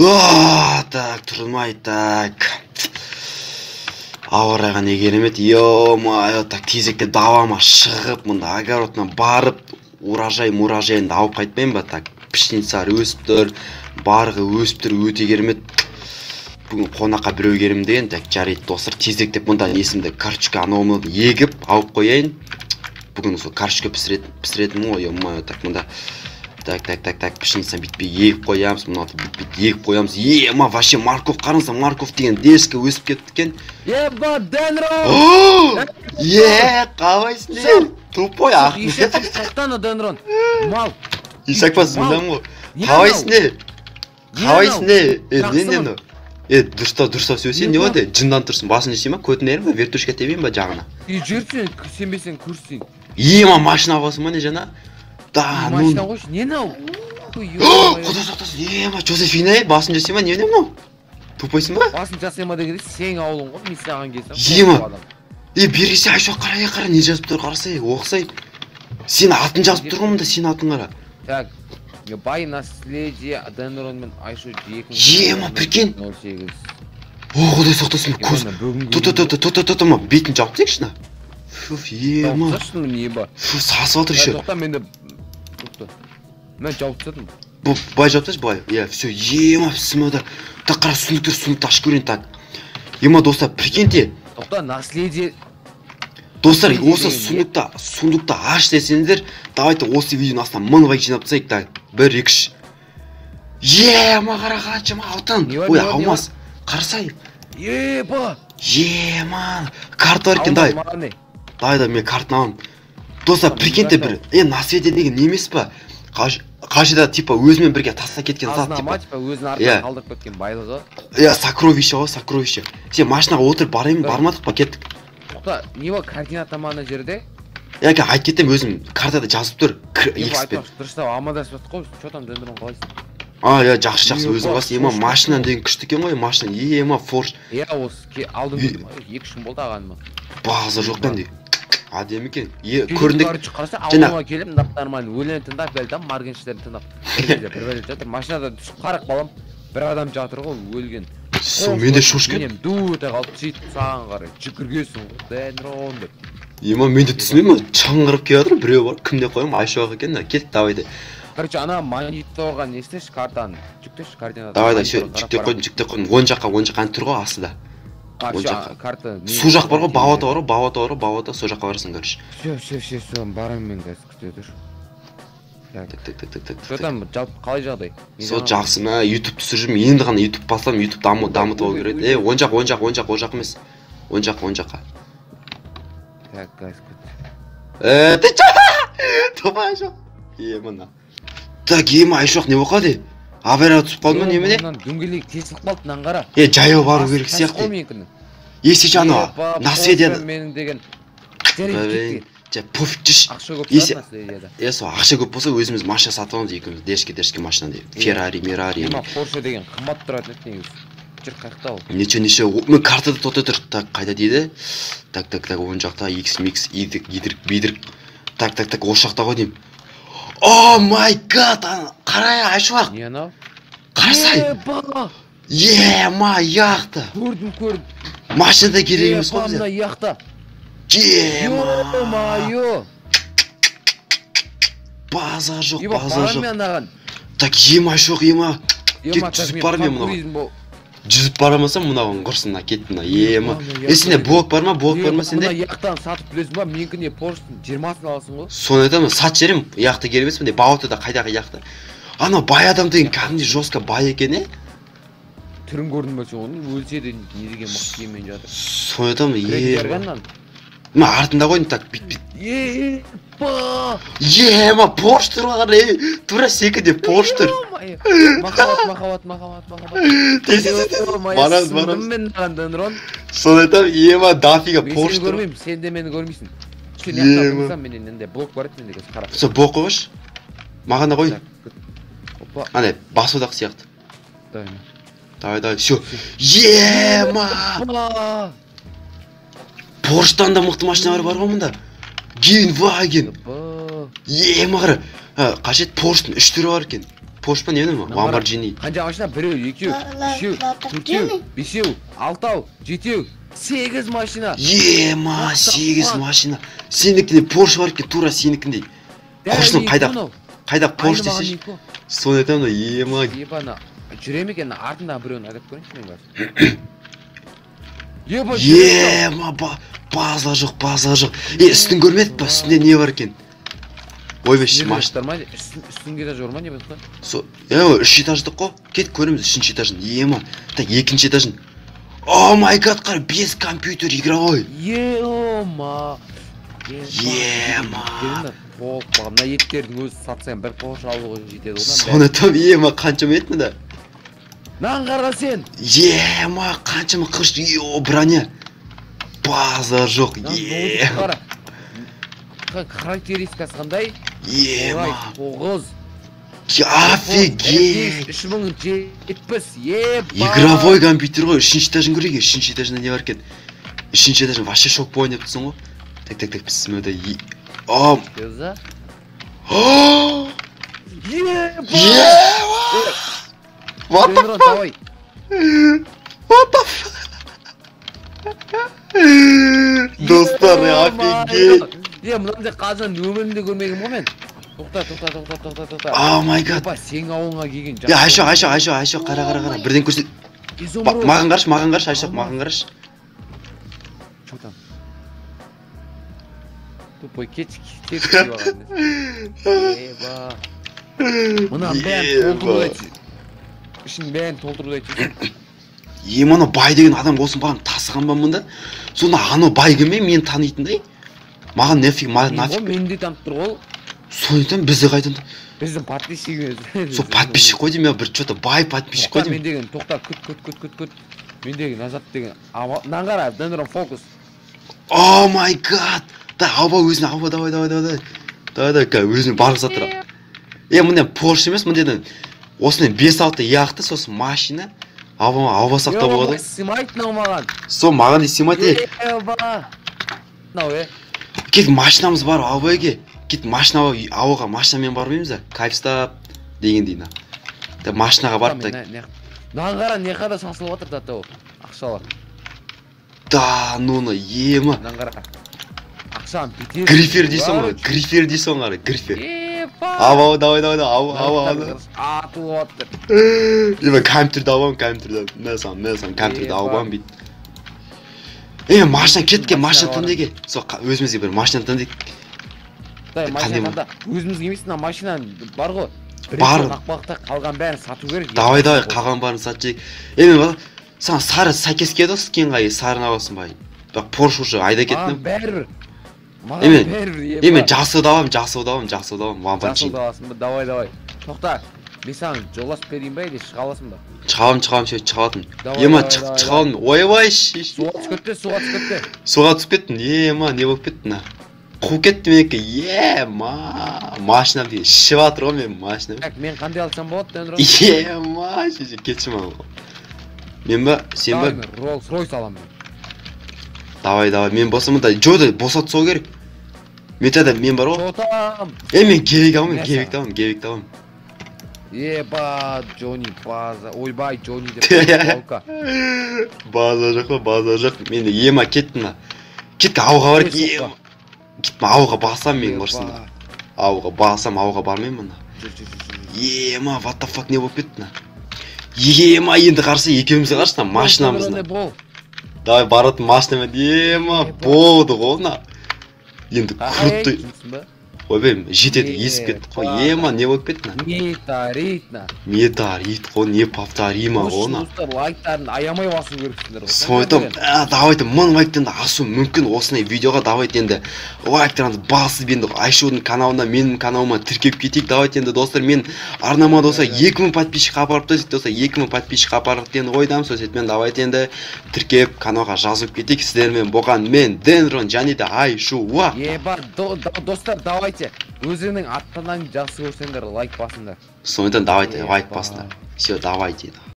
Так, тұрмай, так. Ауыраға не керемет, ё-моё, так тезекте давама шығып, мұнда огородына барып, мұражайында ауып қайтпайын ба, так, пішницар өсіп тұр, барығы өсіп тұр, өте керемет. Бүгін қонаққа біреу керім деген, так, жарайды достар, тезектеп мұнда несімді карчука анауымды егіп, ауып қояйын. Бүгін сол карчука пісіретін ғой, ё-моё, так, мұнда. Так, пішінсен бітпей егіп қоямыз, мұнаты бітпей егіп қоямыз. Ема, вообще морков, қарыңызда морков деген дерске өсіп кеткен. Еба, Денро! Қалайсың не? Тупой ақ. Ишек сақтаны, Денрон. Мал. Ишек бас мұндан ғой. Қалайсың не? Қалайсың не? Дұрыстау сөйлесен не оды? Жындан тұрсын, басын жесей ма? Көтін әрім ба? Вертушка тебейін ба жағына? Жүрсен, сенбесен көрсің. Ема, машина басын ма не жана? Да, ну... Машина қойшы, не нау? Құда соқтасын, ема, Жозефина, басын жасай ма, не мынау? Тупайсың ба? Басын жасай ма дегенде, сен ауылың ғой, мен саған келсем. Ема, бергесе Айшуа қара, не жазып тұр, қарасай, оқысай. Сен атын жазып тұр ғымында, сен атын қара. Так, бай наследие, Денрон мен Айшу жекін... Ема, прикинь. 08. Құдай соқтасын, көз... Тұ, бетін жауып текшіна. Ема. Тоқташын не ба? Сасып атыр еще. Тоқта менде... Мен жауып тастадым. Бай жауып тасташ, бай. Все, ема, сымада. Так, қара сундуктар ашып көрейін, так. Ема, достар, прикиньте. Тоқта, наследие... Достар, осы сундукта аш десеңдер, давайте осы видеоның астына 1000 лайк жинап тастайық, так. 1-2-3. Ема, қарағаншым, алтын. Ой, алмас. Қарасай. Еба. Ема, карта бар екен, дай. Дай, мен картын аламын. Достар, прикиньте бір, наследие деген не емес па? Қашыда, типа, өзімен бірге таста кеткен зат, типа. Азнама, типа, өзінің артынан қалдырып кеткен байлығы. Сокровище ғой, сокровище. Сен машинаға отырып бармадық па, кеттік. Тоқта, не ба, координат аманы жерде? Яке, айт кеттім, өзім картада жазып тұр. Дұрыстау, амандасып жатық қой, что там, Дендрон қалайсың? Жақсы, өзің қаласың. Ема, машинан деген күшті екен ғой, машина. Ема, форш. Осы алдың көрдім, 2 күн болды ағаныма. Бағызы жоқ бәнде. Адем екен. Көріндік. Қараса, ауылыма келіп, мындап нормально өлені тыңдап, бәлдам, маргеншілерін тыңдап. Бір бәлет жатыр, машинада түсіп қарақ балам, бір адам жатыр ғой, өлген. Сол, менде шошкен. Менем дуыта қалып, сөйтіп саған қарай, жүгіргесің ғой, Денрон деп. Ема, менде түсінемін, чаңғырып келатыр, біреу бар, кімде қойым, Айшуақ екен, кет, давайды. Короче, ана мониторға не істеш, картаны, жүктеш, координат. Давай, жүктеп қойдың, оң жаққа тұр ғой, асыда. Карта... Су жақ бар ғой, бауата, со жаққа барасың, көріш. Все, барам мен қазір күте тұр. Так. Что там, жалпы қалай жағдай? Сол жақсы ма, YouTube түсір жүрмін, енді ғана YouTube бастадым, YouTube дамытып алу керек. Оң жақ емес. Оң жаққа. Так, гайс, күт. Тоба Айшуақ. Емана. Так, Айшуақ не боқады? Авария түсіп қалды ма немене? Дөңгелек тесіліп қалды, нан қара. Жаяу бару керек сияқты. Есі жаны, наследияны. Менің деген... Пофиг жүш. Ақша көп сат наследияда. Ақша көп болса өзіміз машина сатып аламыз екеуміз. Дешке машина деп. Феррари. Ема Порше деген қымбат тұратын еді негіз. Жүр қайықта ол. Неше. Мен картада тота тұр. Так, қайда дейді? Так, оң жақта X, бидірік. Так, о жақта ғой деймін. О май гад, қарай Айшуақ. Не анау? Қарасай. Ема, яқты. Көрдім. Машинада керегіміз ғой бізде. Яқта. Ема. База жоқ. Барам мен аған. Так, Айшуақ, Кет жүзіп бар мен мұнау. Жүзіп барамасам мұнауын құрсына кеттім. Ема. Сенде блок бар ма сенде? Мұна яқтан сатып білесің ба? Менкіне Порштың 20-сын аласың ғой. Соны айтамын, сат жерім, яқты керемесім де, бауытыда қайдағы яқты. Ана бай адам деген кәдімде жостқа бай екен, Түрін көрдің бәлсің оның, өлсе де не деген мықты киіммен жатыр. Соны айтамын, Кредерганнан. Артында қойдың, так, бит. Порш тұр ғана, тура секінде Порш тұр. Махаббат. Сындым мен аған Денрон. Соны айтамын, дафиға Порш тұр. Мен сені көрмеймін, сен де мені көрмейсің. Сен яқтан болсам менен енді блок бар еді менде қазір қарап. Сол блок қойғыш. Маған да қойын. Ане, басудағы сияқты. Давай, все. Порштан да мықты машиналар бар ғой мұнда. Гейнваген. Қара. Қажет Порштың 3 түрі бар екен. Porsche па не ма? Lamborghini. Қанша машина? 1, 2, 3, 4, 5, 6, 7, 8 машина. Ема, 8 машина. Сенікінде Porsche бар екен, тура сенікіндей. Қошының қайда Porsche десеш? Соны айтамын да, ема. Ебана, жүрем екен артында біреуін айдап көрейінші мен қазір. Ема, база жоқ. Үстін көрмедік па? Үстінде не бар екен? Ойбай, машина. Үстінге де жорма не беді қой? 3 этаждық қой. Кет көреміз 3 этажын. Ема, так 2 этажын. О май гад, қар 5 компьютер игровой. Ема. Мына еттердің өзі сатсаң бір Porsche алуға жетеді одан. Соны там ема қаншама етті да? Нан қарға сен. Ема қаншама қыш, броня. База жоқ. Характеристикасы қандай? Ема. 9. Офигеть. 3070. Еба. Игровой компьютер ғой. 3 этажын көрейік. 3 этажында не бар екен? 3 этажын вообще шок болайын деп тұрсың ғой. Так, бісмеді. Gözə. What the fuck? Dostlar ya, офигеть. Мынандай қазан өмірімде көрмегенмін ғой мен. Тоқта. Oh my god. Сен ауылға келген Айша, қара. Бірден көрсет. Маған қараш, Айша, маған қараш. Что там? Тупой кетик бағаны. Еба. Мұнан бәрін толтырудайды. Ішін бәрін толтырудайды. Ана бай деген адам болсын маған тасыған ба мұнда? Сонда анау бай кім мен танитындай? Маған нафиг. Мен де танып тұр ғой. Сондықтан бізді қайдан? Біздің подписчигіміз. Сол подписчик қой деймін, бір что-то бай подписчик қой деймін. Мен деген тоқта күт. Мен деген назад деген. Наңғара, дендерон фокус. О май гад. Да, өзіне, давай, өзіне барғы сатыр. Мұнда Porsche емес, мұнда осымен 5-6 яқты, сосын машина. Ауба сақта болады. Симайт нау маған. Сол маған де симайт. Еба. Нау Кет машинамыз бар аубайге. Кет машинаға ауға машинамен бармаймыз да. Кайфстап деген дейін. Машинаға барып та. Наңғара не қада сасылып отыр да тау. Ақшалар. Да, ема. Наңғара. Ақшам бітер. Грифер дейсің ғара, грифер. Ау, давай. Атылып отыр. Ема компьютерді ауам. Мен компьютерді ауам бейт. Машина кетке, машина тандеге. Сол өзімізге бір машина тандек. Машинада өзімізге емесін, машина бар ғой. Бар. Ақпақта қалған бәрін сату керек. Давай, қалған барын сату керек. Бала, саған сары сәкес кеді осы кенғай, сарына басын бай. Бірақ Porsche уже айда кеттім. Бәрібір. Мен жақсы давам. Жақсы давасың ба, давай. Тоқта, мен саған жоласып берейін ба, еді шыға аласың ба? Шығам, шығатын. Ема, шығалым. Ойбай, суға түскетті. Суға түсіп кеттім. Ема, не болып кеттім? Қу кеттім еке. Ема, машинам деген. Шып атыр ғой мен машинам. Мен қандай алсам болады, дәндір? Ема, кетші ма. Мен ба, сен ба? Rolls-Royce алам мен. Давай, мен босамын да. Жода, босат сол керек. Мен бар ғой. Жотам. Мен кебек табам. Еба, Джонни, база. Ойбай, Джонни деп. База жоқ. Мен ема кеттім. Кетті ауға бар ек. Кеттім ауға басам мен орсында. Ауға бармаймын. Ема, what the fuck не болып кеттім. Ема, енді қарсы екеумізді қаршына машинамызды. Давай баратын машинамен. Ема, болды ғолна. Енді күртті. Ойбай, жетеді, есіп кетті қой. Ема, не болып кетті? Метарит қой, не повторима ғолна. Лайктарын аямай басу керексіңдер ғой. Сойтым, давайте 1000 лайктен асу мүмкін осынай видеоға. Давайте енді лайктарыңызды басып енді Айшудың каналына, менің каналыма тіркеп кетейік. Давайте енді достар, мен арнама доса 2000 подписчик апарып тосик доса 2000 подписчик апарып енді ойдам. Сөйтмен давайте енді тіркеп каналға жазып кетейік. Сіздермен болған мен Денрон және де Айшуа. Еба, достар, давайте өзіңнің аттанан жақсы көрсеңдер лайк басыңдар. Сондықтан давайте лайк басыңдар. Все, давайте.